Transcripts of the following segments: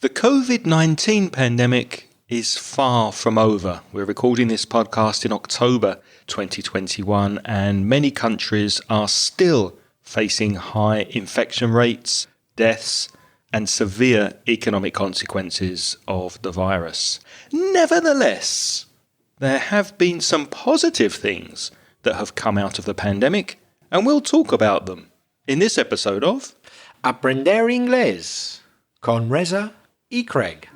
The COVID-19 pandemic is far from over. We're recording this podcast in October 2021, and many countries are still facing high infection rates, deaths, and severe economic consequences of the virus. Nevertheless, there have been some positive things that have come out of the pandemic, and we'll talk about them in this episode of Aprender Inglés con Reza y Craig.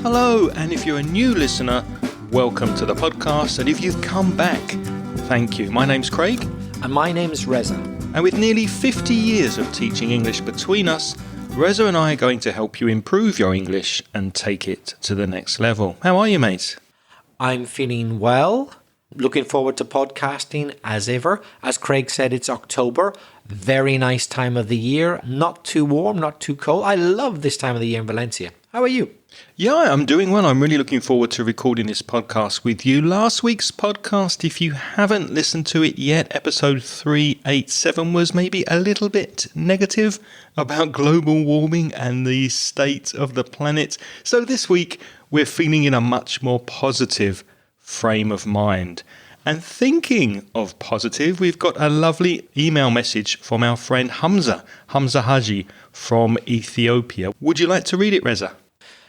Hello, and if you're a new listener, welcome to the podcast, and if you've come back, thank you. My name's Craig. And my name's Reza. And with nearly 50 years of teaching English between us, Reza and I are going to help you improve your English and take it to the next level. How are you, mate? I'm feeling well. Looking forward to podcasting as ever. As Craig said, it's October. Very nice time of the year. Not too warm, not too cold. I love this time of the year in Valencia. How are you? Yeah, I'm doing well. I'm really looking forward to recording this podcast with you. Last week's podcast, if you haven't listened to it yet, episode 387 was maybe a little bit negative about global warming and the state of the planet. So this week, we're feeling in a much more positive frame of mind. And thinking of positive, we've got a lovely email message from our friend Hamza Haji from Ethiopia. Would you like to read it, Reza?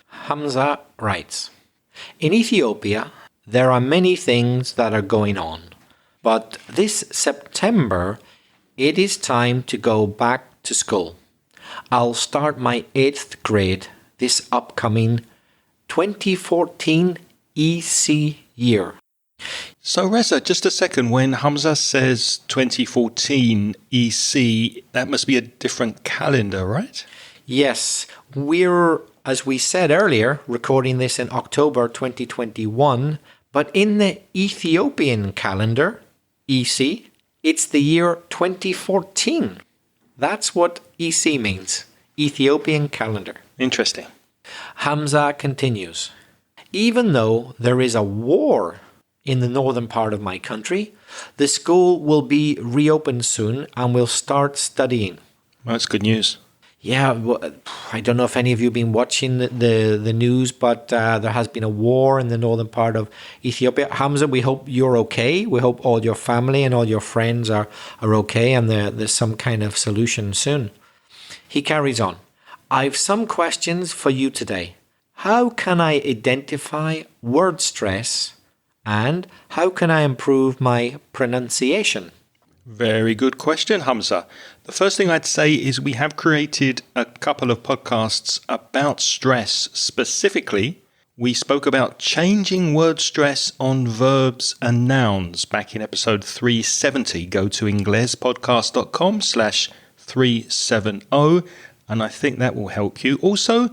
Hamza writes, in Ethiopia, there are many things that are going on. But this September, it is time to go back to school. I'll start my 8th grade this upcoming 2014 EC year. So Reza, just a second, when Hamza says 2014 EC, that must be a different calendar, right? Yes, we're, as we said earlier, recording this in October 2021, but in the Ethiopian calendar, EC, it's the year 2014. That's what EC means, Ethiopian calendar. Interesting. Hamza continues, even though there is a war in the northern part of my country, the school will be reopened soon and we'll start studying. Well, that's good news. Yeah, well, I don't know if any of you have been watching the news, but there has been a war in the northern part of Ethiopia. Hamza, we hope you're okay. We hope all your family and all your friends are okay and there's some kind of solution soon. He carries on. I've some questions for you today. How can I identify word stress and how can I improve my pronunciation? Very good question, Hamza. The first thing I'd say is we have created a couple of podcasts about stress. Specifically, we spoke about changing word stress on verbs and nouns back in episode 370. Go to inglespodcast.com/370 and I think that will help you. Also,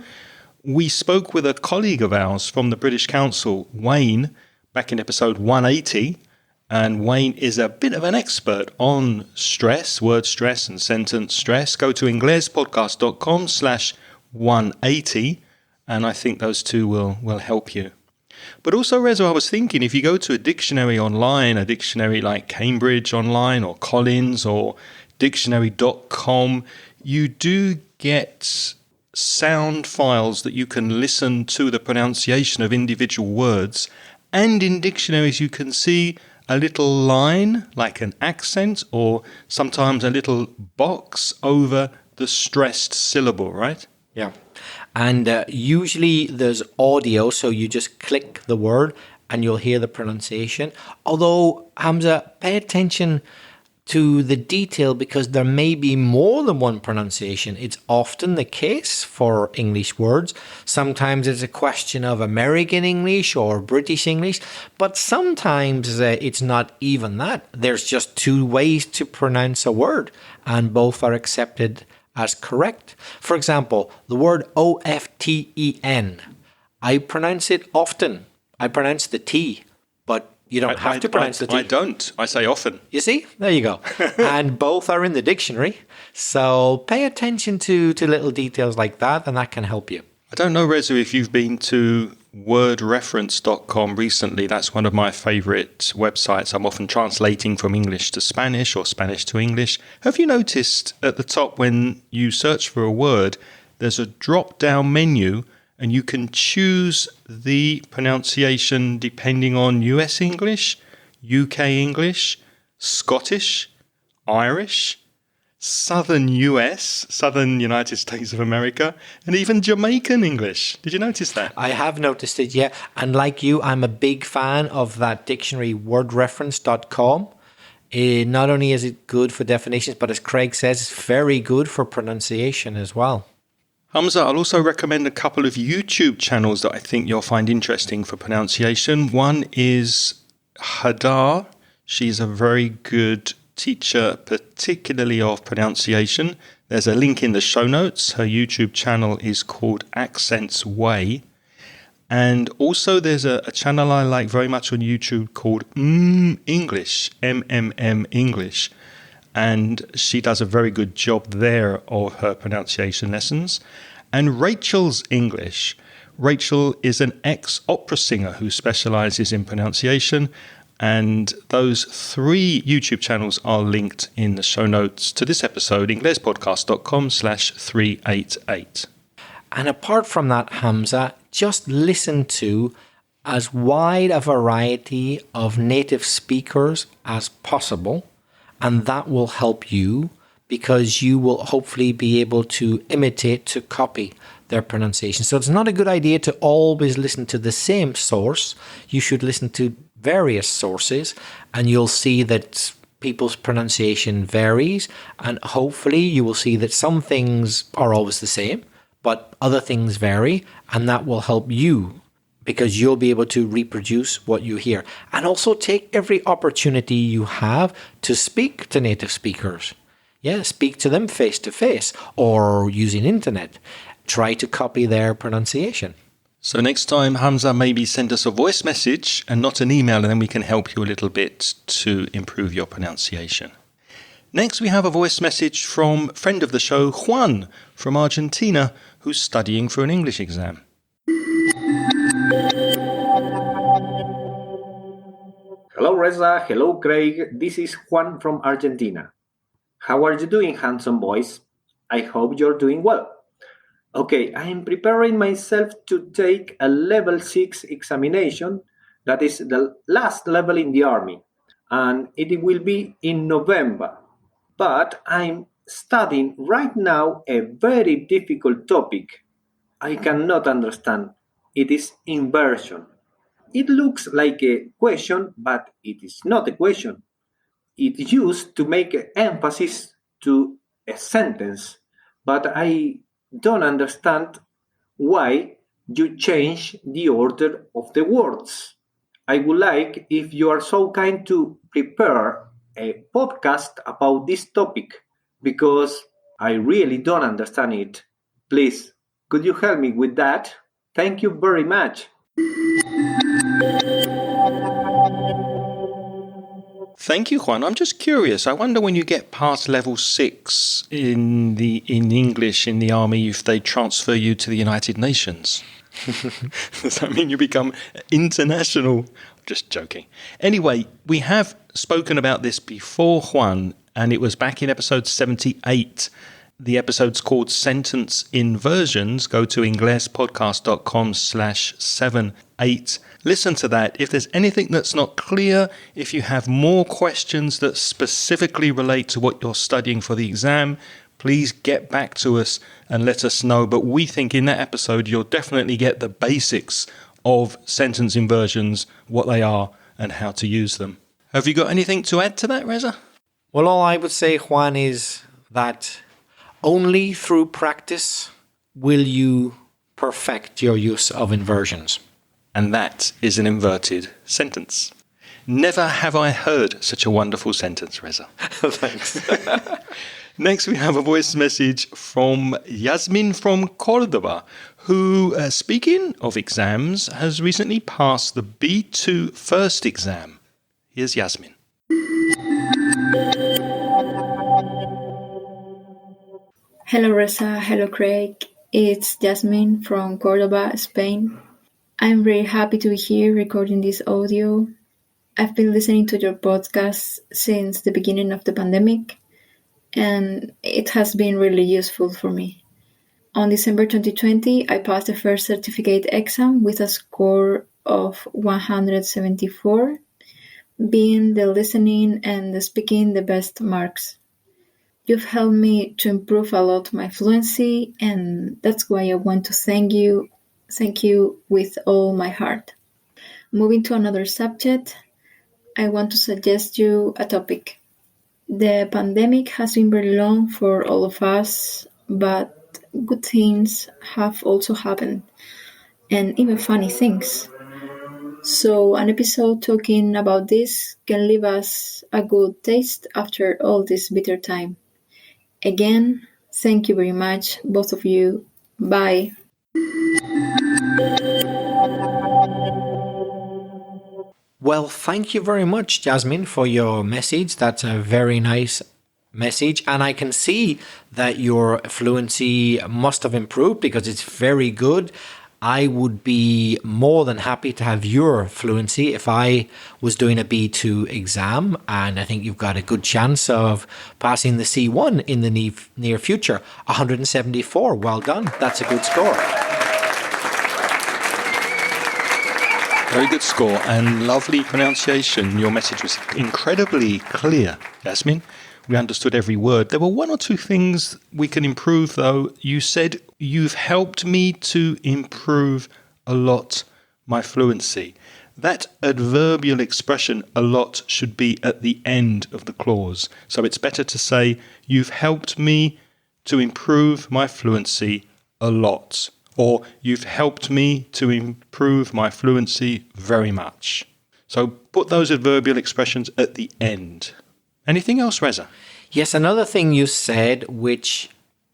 we spoke with a colleague of ours from the British Council, Wayne, back in episode 180. And Wayne is a bit of an expert on stress, word stress and sentence stress. Go to inglespodcast.com/180 and I think those two will help you. But also, Reza, I was thinking if you go to a dictionary online, a dictionary like Cambridge Online or Collins or dictionary.com, you do get sound files that you can listen to the pronunciation of individual words. And in dictionaries you can see a little line, like an accent, or sometimes a little box over the stressed syllable, right? Yeah. And usually there's audio, so you just click the word and you'll hear the pronunciation. Although, Hamza, pay attention to the detail because there may be more than one pronunciation. It's often the case for English words. Sometimes it's a question of American English or British English, but sometimes it's not even that. There's just two ways to pronounce a word and both are accepted as correct. For example, the word often, I pronounce it often. I pronounce the T, but you don't have to pronounce the T. I don't. I say often. You see? There you go. And both are in the dictionary. So pay attention to little details like that, and that can help you. I don't know, Reza, if you've been to wordreference.com recently. That's one of my favorite websites. I'm often translating from English to Spanish or Spanish to English. Have you noticed at the top when you search for a word, there's a drop-down menu and you can choose the pronunciation depending on US English, UK English, Scottish, Irish, Southern US, Southern United States of America, and even Jamaican English. Did you notice that? I have noticed it, yeah. And like you, I'm a big fan of that dictionary, wordreference.com. Not only is it good for definitions, but as Craig says, it's very good for pronunciation as well. Hamza, I'll also recommend a couple of YouTube channels that I think you'll find interesting for pronunciation. One is Hadar. She's a very good teacher, particularly of pronunciation. There's a link in the show notes. Her YouTube channel is called Accents Way. And also there's a channel I like very much on YouTube called English, MMM English. And she does a very good job there of her pronunciation lessons. And Rachel's English. Rachel is an ex-opera singer who specializes in pronunciation. And those 3 YouTube channels are linked in the show notes to this episode, inglespodcast.com/388. And apart from that, Hamza, just listen to as wide a variety of native speakers as possible. And that will help you because you will hopefully be able to imitate, to copy their pronunciation. So it's not a good idea to always listen to the same source. You should listen to various sources and you'll see that people's pronunciation varies, and hopefully you will see that some things are always the same, but other things vary, and that will help you because you'll be able to reproduce what you hear. And also take every opportunity you have to speak to native speakers. Yeah, speak to them face to face or using internet. Try to copy their pronunciation. So next time, Hamza, maybe send us a voice message and not an email, and then we can help you a little bit to improve your pronunciation. Next, we have a voice message from friend of the show, Juan, from Argentina, who's studying for an English exam. Hello, Reza. Hello, Craig. This is Juan from Argentina. How are you doing, handsome boys? I hope you're doing well. Okay, I am preparing myself to take a level 6 examination. That is the last level in the army, and it will be in November. But I'm studying right now a very difficult topic. I cannot understand. It is inversion. It looks like a question, but it is not a question. It's used to make emphasis to a sentence, but I don't understand why you change the order of the words. I would like if you are so kind to prepare a podcast about this topic because I really don't understand it. Please, could you help me with that? Thank you very much. Thank you, Juan. I'm just curious. I wonder when you get past level 6 in English in the army, if they transfer you to the United Nations. Does that mean you become international? Just joking. Anyway, we have spoken about this before, Juan, and it was back in episode 78. The episode's called Sentence Inversions. Go to inglespodcast.com/78. Listen to that. If there's anything that's not clear, if you have more questions that specifically relate to what you're studying for the exam, please get back to us and let us know. But we think in that episode, you'll definitely get the basics of sentence inversions, what they are, and how to use them. Have you got anything to add to that, Reza? Well, all I would say, Juan, is that only through practice will you perfect your use of inversions. And that is an inverted sentence. Never have I heard such a wonderful sentence, Reza. Thanks. Next, we have a voice message from Yasmin from Cordoba, who, speaking of exams, has recently passed the B2 first exam. Here's Yasmin. Hello, Reza. Hello, Craig. It's Jasmine from Cordoba, Spain. I'm very happy to be here recording this audio. I've been listening to your podcast since the beginning of the pandemic, and it has been really useful for me. On December 2020, I passed the first certificate exam with a score of 174, being the listening and the speaking the best marks. You've helped me to improve a lot my fluency, and that's why I want to thank you with all my heart. Moving to another subject, I want to suggest you a topic. The pandemic has been very long for all of us, but good things have also happened, and even funny things. So an episode talking about this can leave us a good taste after all this bitter time. Again, thank you very much, both of you. Bye. Well, thank you very much, Jasmine, for your message. That's a very nice message. And I can see that your fluency must have improved because it's very good. I would be more than happy to have your fluency if I was doing a B2 exam. And I think you've got a good chance of passing the C1 in the near future. 174. Well done. That's a good score. Very good score and lovely pronunciation. Your message was incredibly clear, Jasmine. We understood every word. There were one or two things we can improve, though. You said, you've helped me to improve a lot my fluency. That adverbial expression, a lot, should be at the end of the clause. So it's better to say, you've helped me to improve my fluency a lot. Or you've helped me to improve my fluency very much. So put those adverbial expressions at the end. Anything else, Reza? Yes, another thing you said, which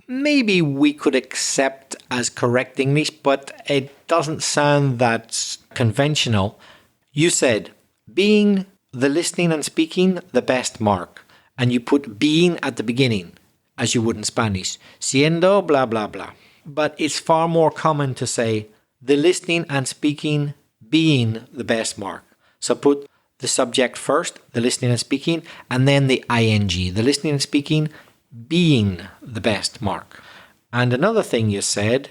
maybe we could accept as correct English, but it doesn't sound that conventional. You said, being the listening and speaking, the best mark. And you put being at the beginning, as you would in Spanish. Siendo, blah, blah, blah. But it's far more common to say the listening and speaking being the best mark. So put the subject first, the listening and speaking, and then the ing, the listening and speaking being the best mark. And another thing you said,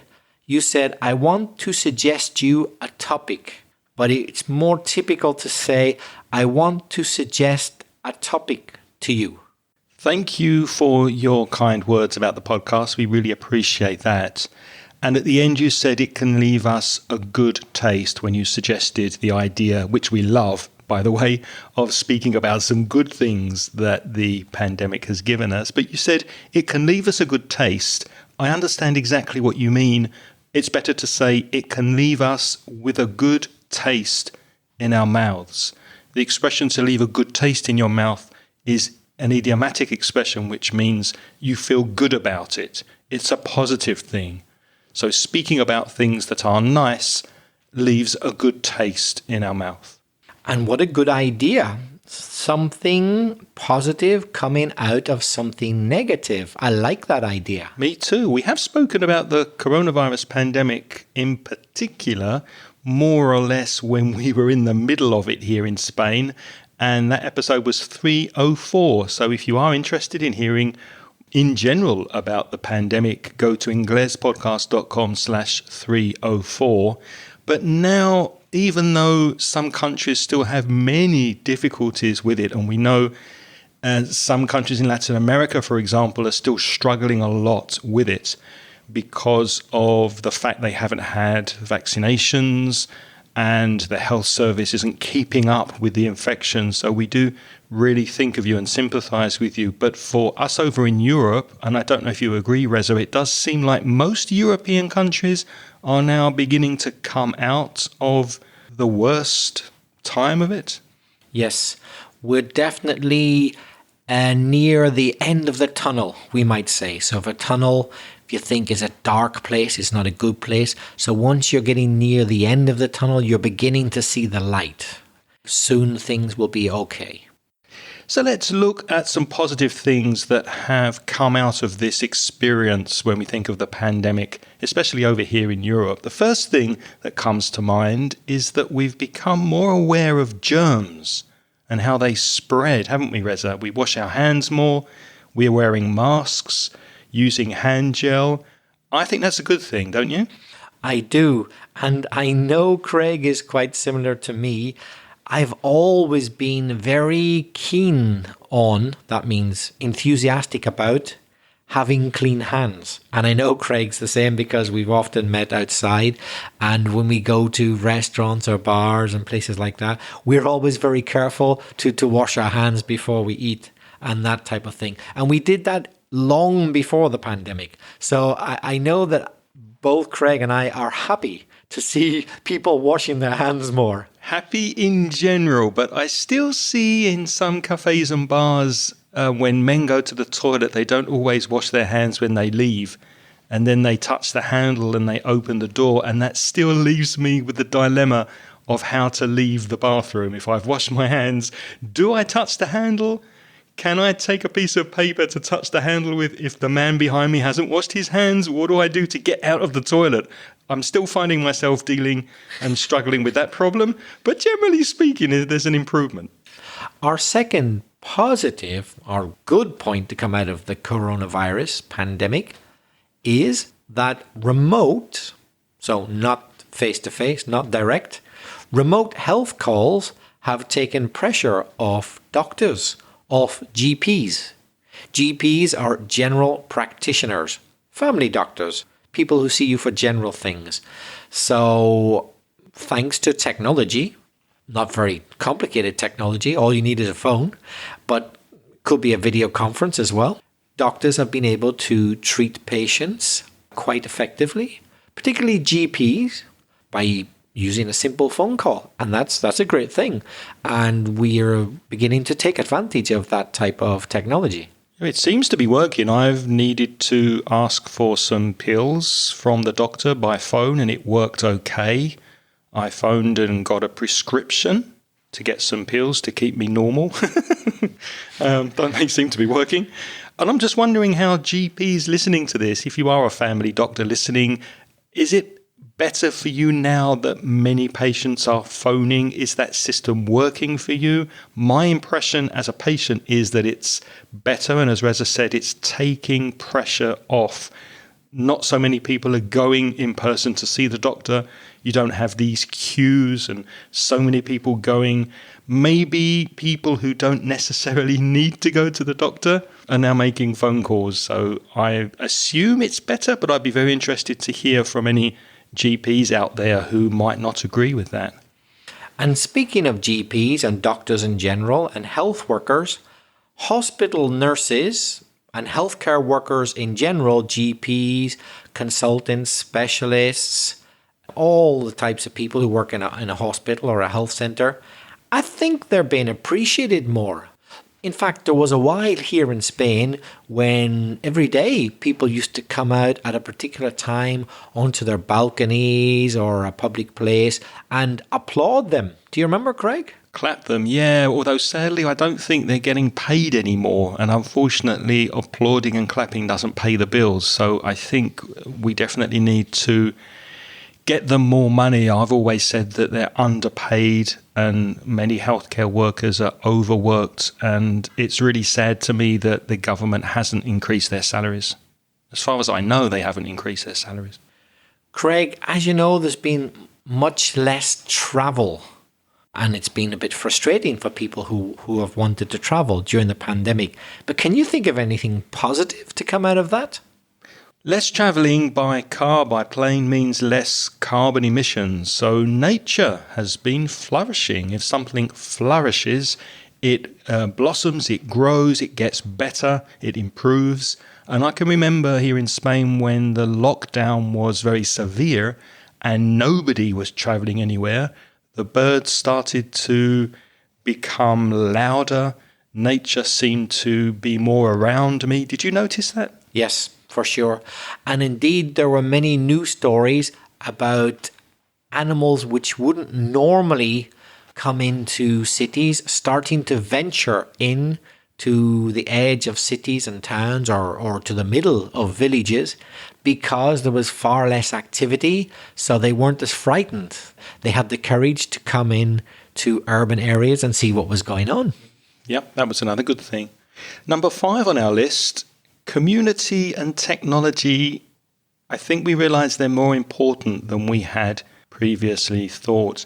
I want to suggest you a topic. But it's more typical to say, I want to suggest a topic to you. Thank you for your kind words about the podcast. We really appreciate that. And at the end, you said it can leave us a good taste when you suggested the idea, which we love, by the way, of speaking about some good things that the pandemic has given us. But you said it can leave us a good taste. I understand exactly what you mean. It's better to say it can leave us with a good taste in our mouths. The expression to leave a good taste in your mouth is an idiomatic expression which means you feel good about it. It's a positive thing. So speaking about things that are nice leaves a good taste in our mouth. And what a good idea. Something positive coming out of something negative. I like that idea. Me too. We have spoken about the coronavirus pandemic in particular, more or less when we were in the middle of it here in Spain. And that episode was 304. So if you are interested in hearing in general about the pandemic, go to inglespodcast.com/304. But now, even though some countries still have many difficulties with it, and we know some countries in Latin America, for example, are still struggling a lot with it because of the fact they haven't had vaccinations, and the health service isn't keeping up with the infection. So we do really think of you and sympathize with you. But for us over in Europe, and I don't know if you agree, Reza, it does seem like most European countries are now beginning to come out of the worst time of it. Yes, we're definitely near the end of the tunnel, we might say. So if a tunnel, if you think, is a dark place, it's not a good place. So once you're getting near the end of the tunnel, you're beginning to see the light. Soon things will be okay. So let's look at some positive things that have come out of this experience when we think of the pandemic, especially over here in Europe. The first thing that comes to mind is that we've become more aware of germs and how they spread, haven't we, Reza? We wash our hands more, we're wearing masks, using hand gel. I think that's a good thing, don't you? I do. And I know Craig is quite similar to me. I've always been very keen on, that means enthusiastic about, having clean hands. And I know Craig's the same because we've often met outside. And when we go to restaurants or bars and places like that, we're always very careful to wash our hands before we eat and that type of thing. And we did that long before the pandemic. So I know that both Craig and I are happy to see people washing their hands more. Happy in general, but I still see in some cafes and bars when men go to the toilet, they don't always wash their hands when they leave. And then they touch the handle and they open the door. And that still leaves me with the dilemma of how to leave the bathroom. If I've washed my hands, do I touch the handle? Can I take a piece of paper to touch the handle with if the man behind me hasn't washed his hands? What do I do to get out of the toilet? I'm still finding myself dealing and struggling with that problem. But generally speaking, there's an improvement. Our second positive or good point to come out of the coronavirus pandemic is that remote, so not face-to-face, not direct, remote health calls have taken pressure off doctors, off GPs. GPs are general practitioners, family doctors, people who see you for general things. So thanks to technology, not very complicated technology, all you need is a phone, but could be a video conference as well. Doctors have been able to treat patients quite effectively, particularly GPs, by using a simple phone call. And that's a great thing. And we are beginning to take advantage of that type of technology. It seems to be working. I've needed to ask for some pills from the doctor by phone and it worked okay. I phoned and got a prescription to get some pills to keep me normal. They seem to be working. And I'm just wondering how GPs listening to this, if you are a family doctor listening, is it better for you now that many patients are phoning? Is that system working for you? My impression as a patient is that it's better. And as Reza said, it's taking pressure off. Not so many people are going in person to see the doctor. You don't have these queues and so many people going. Maybe people who don't necessarily need to go to the doctor are now making phone calls. So I assume it's better, but I'd be very interested to hear from any GPs out there who might not agree with that. And speaking of GPs and doctors in general and health workers, hospital nurses and healthcare workers in general, GPs, consultants, specialists, all the types of people who work in a hospital or a health center, I think they're being appreciated more. In fact, there was a while here in Spain when every day people used to come out at a particular time onto their balconies or a public place and applaud them. Do you remember, Craig? Clap them, yeah, although sadly I don't think they're getting paid anymore. And unfortunately, applauding and clapping doesn't pay the bills. So I think we definitely need to get them more money. I've always said that they're underpaid and many healthcare workers are overworked. And it's really sad to me that the government hasn't increased their salaries. As far as I know, they haven't increased their salaries. Craig, as you know, there's been much less travel. And it's been a bit frustrating for people who have wanted to travel during the pandemic. But can you think of anything positive to come out of that? Less travelling by car, by plane means less carbon emissions. So nature has been flourishing. If something flourishes, it blossoms, it grows, it gets better, it improves. And I can remember here in Spain when the lockdown was very severe and nobody was travelling anywhere, the birds started to become louder. Nature seemed to be more around me. Did you notice that? Yes, for sure. And indeed, there were many news stories about animals which wouldn't normally come into cities, starting to venture in to the edge of cities and towns or to the middle of villages because there was far less activity, so they weren't as frightened. They had the courage to come in to urban areas and see what was going on. Yep, that was another good thing. Number 5 on our list, community and technology. I think we realize they're more important than we had previously thought.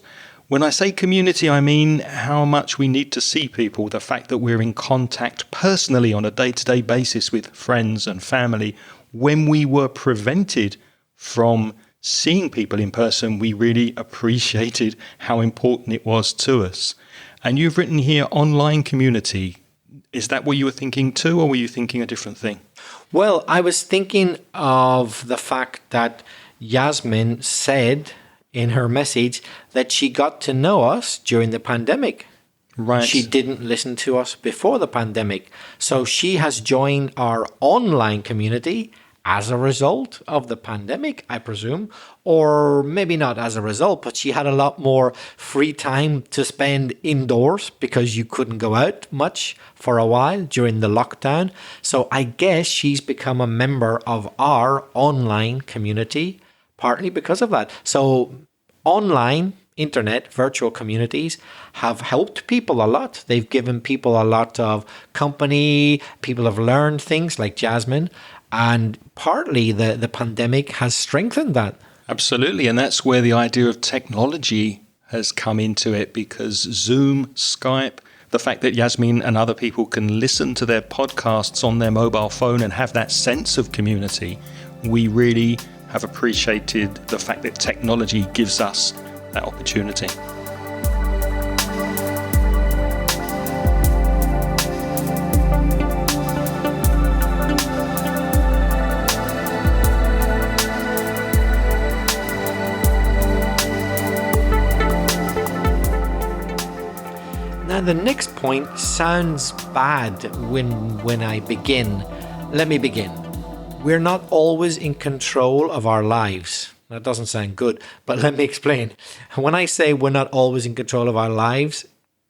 When I say community, I mean how much we need to see people, the fact that we're in contact personally on a day-to-day basis with friends and family. When we were prevented from seeing people in person, we really appreciated how important it was to us. And you've written here online community. Is that what you were thinking too, or were you thinking a different thing? Well, I was thinking of the fact that Yasmin said in her message that she got to know us during the pandemic. Right. She didn't listen to us before the pandemic. So she has joined our online community as a result of the pandemic, I presume, or maybe not as a result, but she had a lot more free time to spend indoors because you couldn't go out much for a while during the lockdown. So I guess she's become a member of our online community, partly because of that. So online, internet, virtual communities have helped people a lot. They've given people a lot of company. People have learned things like Jasmine. And partly the pandemic has strengthened that. Absolutely. And that's where the idea of technology has come into it, because Zoom, Skype, the fact that Yasmin and other people can listen to their podcasts on their mobile phone and have that sense of community, we really have appreciated the fact that technology gives us that opportunity. Now, the next point sounds bad when I begin. Let me begin. We're not always in control of our lives. That doesn't sound good, but let me explain. When I say we're not always in control of our lives,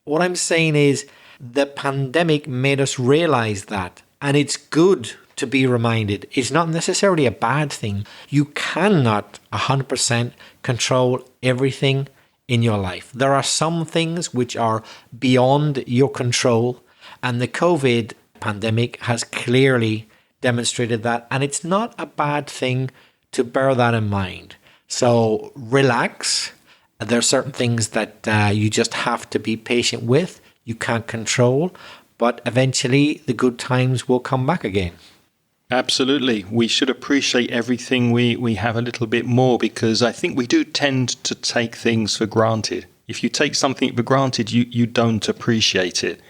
what I'm saying is the pandemic made us realize that, and it's good to be reminded. It's not necessarily a bad thing. You cannot 100% control everything in your life. There are some things which are beyond your control, and the COVID pandemic has clearly demonstrated that, and it's not a bad thing to bear that in mind. So relax. There are certain things that you just have to be patient with. You can't control, but eventually the good times will come back again. Absolutely. We should appreciate everything we have a little bit more, because I think we do tend to take things for granted. If you take something for granted, you don't appreciate it.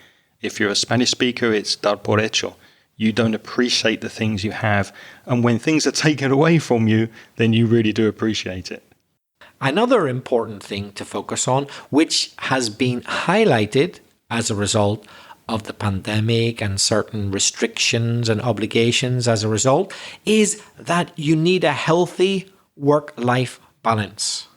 If you're a Spanish speaker, it's dar por hecho. You don't appreciate the things you have. And when things are taken away from you, then you really do appreciate it. Another important thing to focus on, which has been highlighted as a result of the pandemic and certain restrictions and obligations as a result, is that you need a healthy work-life balance.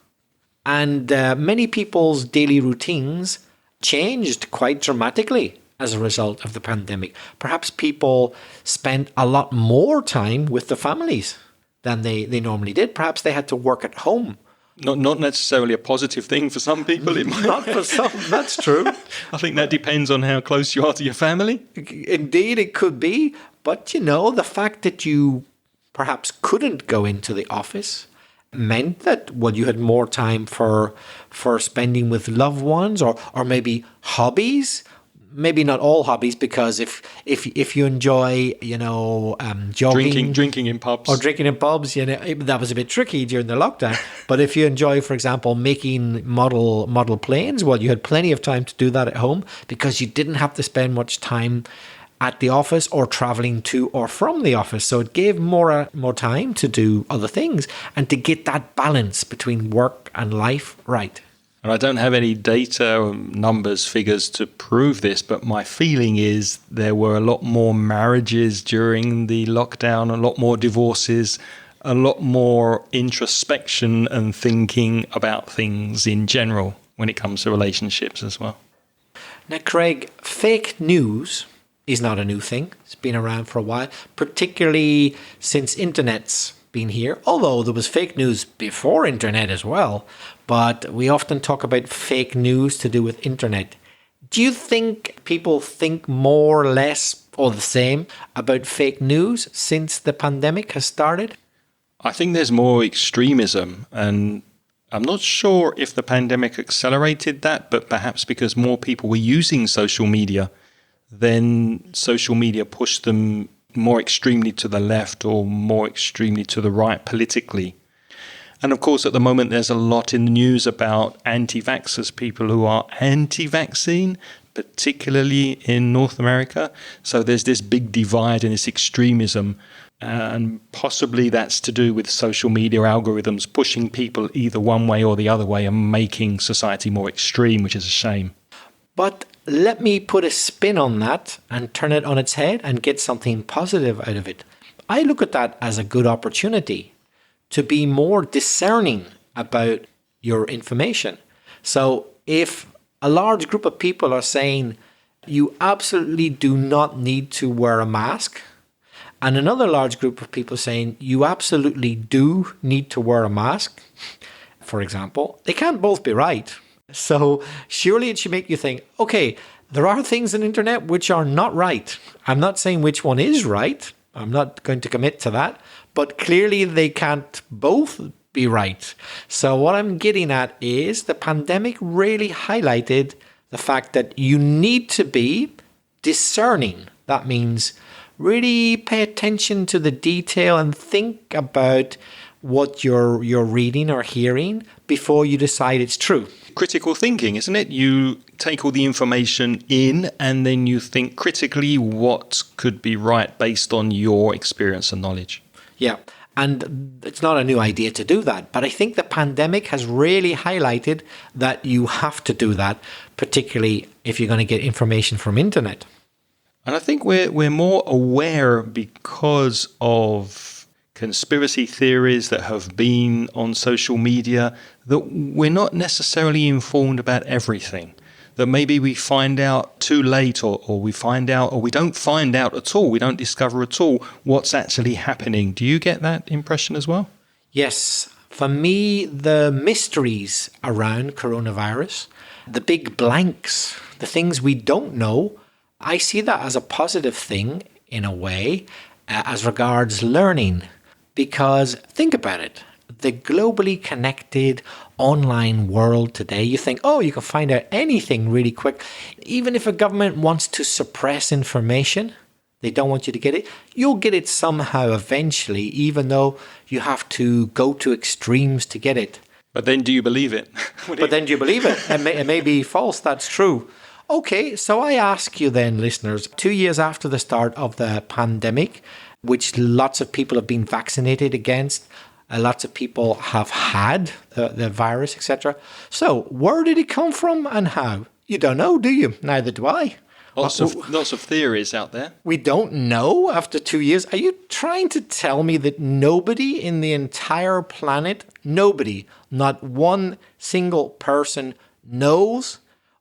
And many people's daily routines changed quite dramatically as a result of the pandemic. Perhaps people spent a lot more time with the families than they normally did. Perhaps they had to work at home. Not necessarily a positive thing for some people. It might. Not for some, that's true. I think that depends on how close you are to your family. Indeed, it could be. But, the fact that you perhaps couldn't go into the office meant that, you had more time for spending with loved ones or maybe hobbies. Maybe not all hobbies, because if you enjoy, jogging, drinking in pubs, that was a bit tricky during the lockdown. But if you enjoy, for example, making model planes, you had plenty of time to do that at home because you didn't have to spend much time at the office or traveling to or from the office. So it gave more time to do other things and to get that balance between work and life right. And I don't have any data, numbers, figures to prove this, but my feeling is there were a lot more marriages during the lockdown, a lot more divorces, a lot more introspection and thinking about things in general. when it comes to relationships as well. Now, Craig, fake news is not a new thing. It's been around for a while, particularly since internet's been here, although there was fake news before internet as well. But we often talk about fake news to do with internet. Do you think people think more or less or the same about fake news since the pandemic has started? I think there's more extremism, and I'm not sure if the pandemic accelerated that, but perhaps because more people were using social media, then social media pushed them more extremely to the left or more extremely to the right politically. And of course, at the moment, there's a lot in the news about anti-vaxxers, people who are anti-vaccine, particularly in North America. So there's this big divide and this extremism. And possibly that's to do with social media algorithms pushing people either one way or the other way and making society more extreme, which is a shame. But let me put a spin on that and turn it on its head and get something positive out of it. I look at that as a good opportunity to be more discerning about your information. So if a large group of people are saying you absolutely do not need to wear a mask, and another large group of people saying you absolutely do need to wear a mask, for example, they can't both be right. So surely it should make you think, okay, there are things on the internet which are not right. I'm not saying which one is right. I'm not going to commit to that. But clearly they can't both be right. So what I'm getting at is the pandemic really highlighted the fact that you need to be discerning. That means really pay attention to the detail and think about what you're reading or hearing before you decide it's true. Critical thinking, isn't it? You take all the information in and then you think critically what could be right based on your experience and knowledge. Yeah, and it's not a new idea to do that, but I think the pandemic has really highlighted that you have to do that, particularly if you're going to get information from internet. And I think we're more aware because of conspiracy theories that have been on social media that we're not necessarily informed about everything. That maybe we find out too late or we find out or we don't find out at all. We don't discover at all what's actually happening. Do you get that impression as well? Yes. For me, the mysteries around coronavirus, the big blanks, the things we don't know, I see that as a positive thing in a way as regards learning. Because think about it, the globally connected online world today, you think, oh, you can find out anything really quick. Even if a government wants to suppress information, they don't want you to get it, you'll get it somehow eventually, even though you have to go to extremes to get it. But then do you believe it? But then do you believe it? It may be false, that's true. Okay, so I ask you then, listeners, 2 years after the start of the pandemic, which lots of people have been vaccinated against, lots of people have had the virus, etc. So where did it come from and how? You don't know, do you? Neither do I. Lots of theories out there. We don't know after 2 years. Are you trying to tell me that nobody in the entire planet, nobody, not one single person knows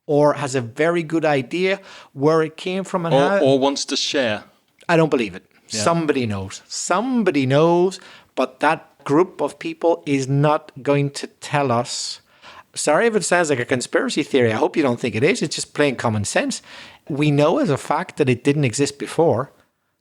or has a very good idea where it came from and how? Or wants to share? I don't believe it. Yeah. Somebody knows. Somebody knows, but that group of people is not going to tell us. Sorry if it sounds like a conspiracy theory. I hope you don't think it is. It's just plain common sense. We know as a fact that it didn't exist before,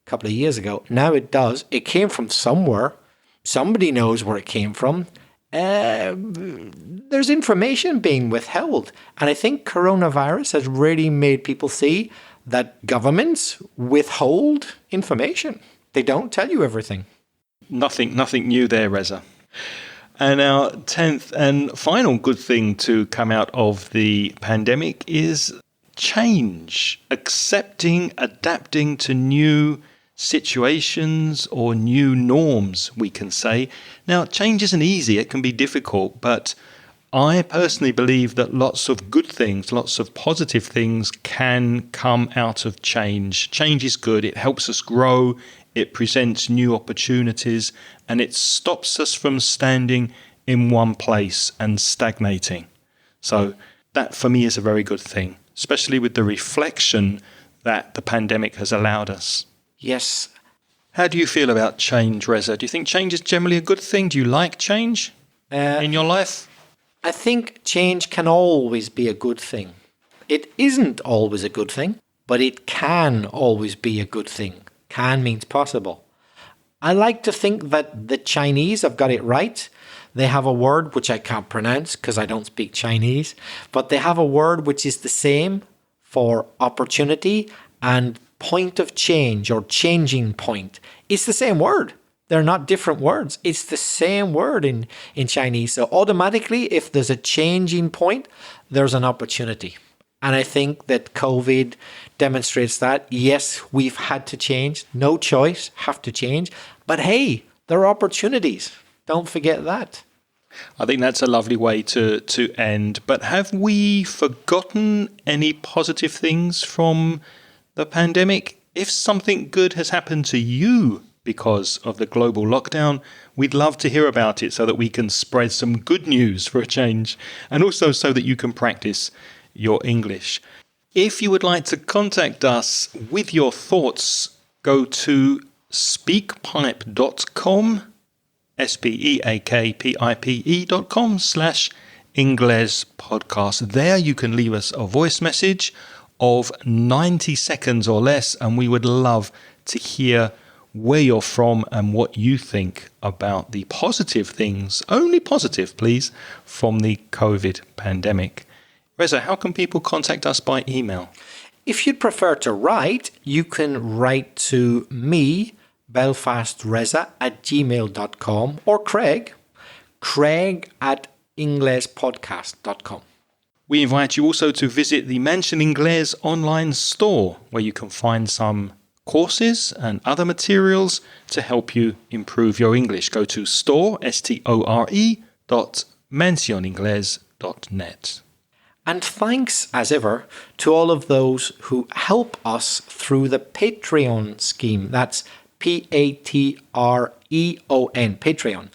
a couple of years ago. Now it does. It came from somewhere. Somebody knows where it came from. There's information being withheld. And I think coronavirus has really made people see that governments withhold information. They don't tell you everything. Nothing new there, Reza. And our 10th and final good thing to come out of the pandemic is change, accepting, adapting to new situations or new norms, we can say. Now, change isn't easy. It can be difficult, but I personally believe that lots of good things, lots of positive things can come out of change. Change is good. It helps us grow. It presents new opportunities, and it stops us from standing in one place and stagnating. So that for me is a very good thing, especially with the reflection that the pandemic has allowed us. Yes. How do you feel about change, Reza? Do you think change is generally a good thing? Do you like change in your life? I think change can always be a good thing. It isn't always a good thing, but it can always be a good thing. Can means possible. I like to think that the Chinese have got it right. They have a word which I can't pronounce because I don't speak Chinese, but they have a word which is the same for opportunity and point of change or changing point. It's the same word. They're not different words. It's the same word in Chinese. So automatically, if there's a changing point, there's an opportunity. And I think that COVID demonstrates that. Yes, we've had to change. No choice, have to change. But hey, there are opportunities. Don't forget that. I think that's a lovely way to end. But have we forgotten any positive things from the pandemic? If something good has happened to you because of the global lockdown, we'd love to hear about it so that we can spread some good news for a change, and also so that you can practice your English. If you would like to contact us with your thoughts, go to speakpipe.com, speakpipe.com/Ingles podcast. There you can leave us a voice message of 90 seconds or less, and we would love to hear where you're from and what you think about the positive things, only positive please, from the COVID pandemic. Reza, how can people contact us by email? If you'd prefer to write, you can write to me, belfastreza@gmail.com, or Craig at inglespodcast.com. We invite you also to visit the Mansion Inglés online store, where you can find some courses and other materials to help you improve your English. Go to store.mansioningles.net. And thanks, as ever, to all of those who help us through the Patreon scheme. That's Patreon, Patreon.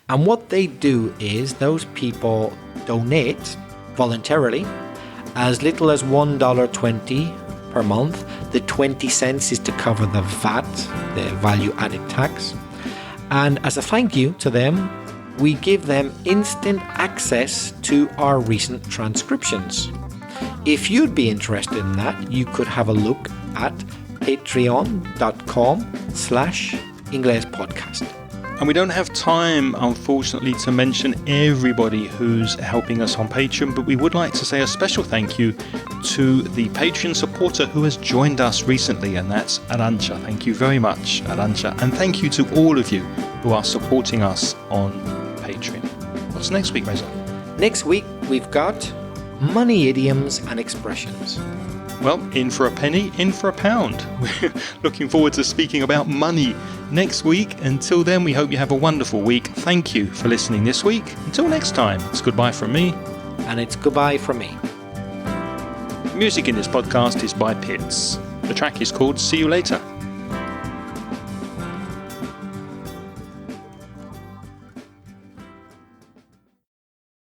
And what they do is those people donate voluntarily as little as $1.20 per month. The 20 cents is to cover the VAT, the value-added tax. And as a thank you to them, we give them instant access to our recent transcriptions. If you'd be interested in that, you could have a look at patreon.com/Inglespodcast. And we don't have time, unfortunately, to mention everybody who's helping us on Patreon, but we would like to say a special thank you to the Patreon supporter who has joined us recently, and that's Arantxa. Thank you very much, Arantxa. And thank you to all of you who are supporting us on Patreon. What's next week, Reza? Next week, we've got money idioms and expressions. Well, in for a penny, in for a pound. We're looking forward to speaking about money next week. Until then, we hope you have a wonderful week. Thank you for listening this week. Until next time, it's goodbye from me. And it's goodbye from me. Music in this podcast is by Pitts. The track is called See You Later.